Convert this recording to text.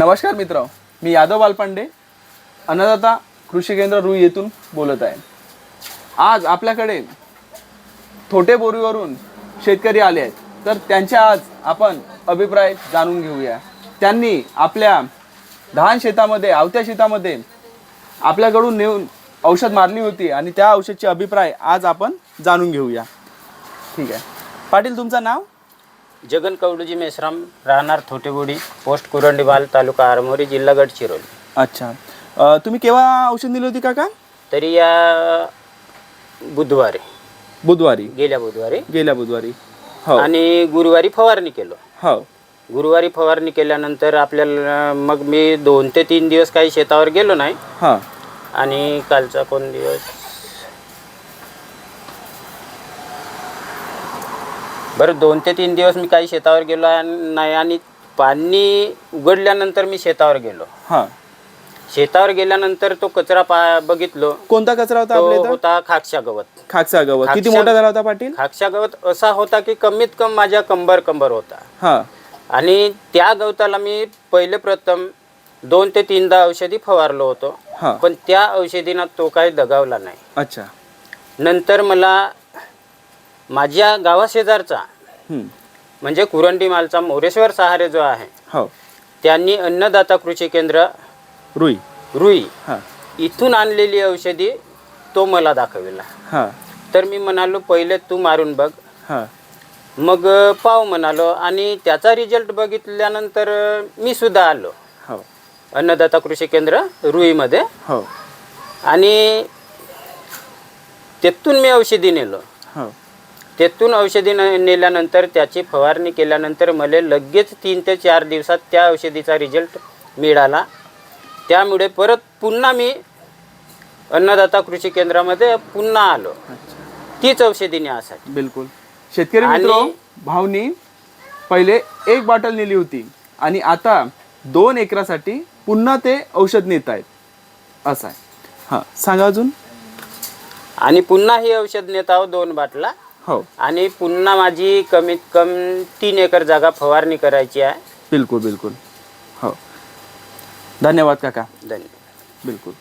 नमस्कार मित्र, मी यादव बालपांडे, अन्नदाता कृषी केंद्र रुई येथून बोलत आहे। आज आपल्याकडे थोटे बोरीवरून शेतकरी आले आहेत, तर त्यांच्या आज आपण अभिप्राय जाणून घेऊया। त्यांनी आपल्या धान शेतामध्ये, आवत्या शेतामध्ये आपल्याकडून नेऊन औषध मारली होती आणि त्या औषधाचे अभिप्राय आज आपण जाणून घेऊया। ठीक आहे पाटील, तुमचं नाव? जगन कवडूजी मेश्राम, राहणार थोटेबोडी, पोस्ट कुरंडीबाल, तालुका आरमोरी, जिल्हा गडचिरोली। अच्छा, तुम्ही केव्हा औषध दिली होती काका? तरी या बुधवारी गेल्या बुधवारी हो। आणि गुरुवारी फवारणी केलो। हो, गुरुवारी फवारणी केल्यानंतर आपल्याला मग मी 2 ते 3 दिवस काही शेतावर गेलो नाही। हां, आणि कालचा कोण दिवस, बरं 2 ते 3 दिवस मी काही शेतावर गेलो नाही आणि पाणी उघडल्यानंतर मी शेतावर गेलो। हां, शेतावर गेल्यानंतर तो कचरा बघितलो। कोणता कचरा होता तो आपल्या इथं? होता खाकशा गवत। खाकसा गवत किती मोठा झाला होता पाटील? खाकशा गवत असा होता की कमीत कमी माझ्या कंबर होता। हां, आणि त्या गवताला मी पहिले प्रथम 2 ते 3दा औषधी फवारलो होतो, हां, पण त्या औषधीनं तो काही दगावला नाही। अच्छा, नंतर मला माझ्या गावाशेजारचा म्हणजे कुरंडी मालचा मोरेश्वर सहारे जो आहे, हो, त्यांनी अन्नदाता कृषी केंद्र रुई हां, इथून आणलेली औषधी तो मला दाखविला। हां, तर मी म्हणालो पहिले तू मारून बघ, हां, मग पाहू म्हणालो। आणि त्याचा रिझल्ट बघितल्यानंतर मी सुद्धा आलो हो, अन्नदाता कृषी केंद्र रुईमध्ये हो, आणि तेथून मी औषधी नेलो। हो, तेथून औषधी नेल्यानंतर त्याची फवारणी केल्यानंतर मला लगेच 3 ते 4 दिवसात त्या औषधीचा रिझल्ट मिळाला। त्यामुळे परत पुन्हा मी अन्नदाता कृषी केंद्रामध्ये पुन्हा आलो तीच औषधी नेण्यासाठी। बिलकुल। शेतकरी मित्र, भावनी पहिले 1 बॉटल नेली होती आणि आता 2 एकरासाठी पुन्हा ते औषध नेत आहेत, असं आहे। हां, सांगा अजून। आणि पुन्हा हे औषध नेत आहो 2 बाटला। हो, आणि पुन्हा माझी कमीत कमी 3 एकर जागा फवारणी करायची आहे। बिलकुल बिलकुल। हो, धन्यवाद काका। धन्यवाद। बिलकुल।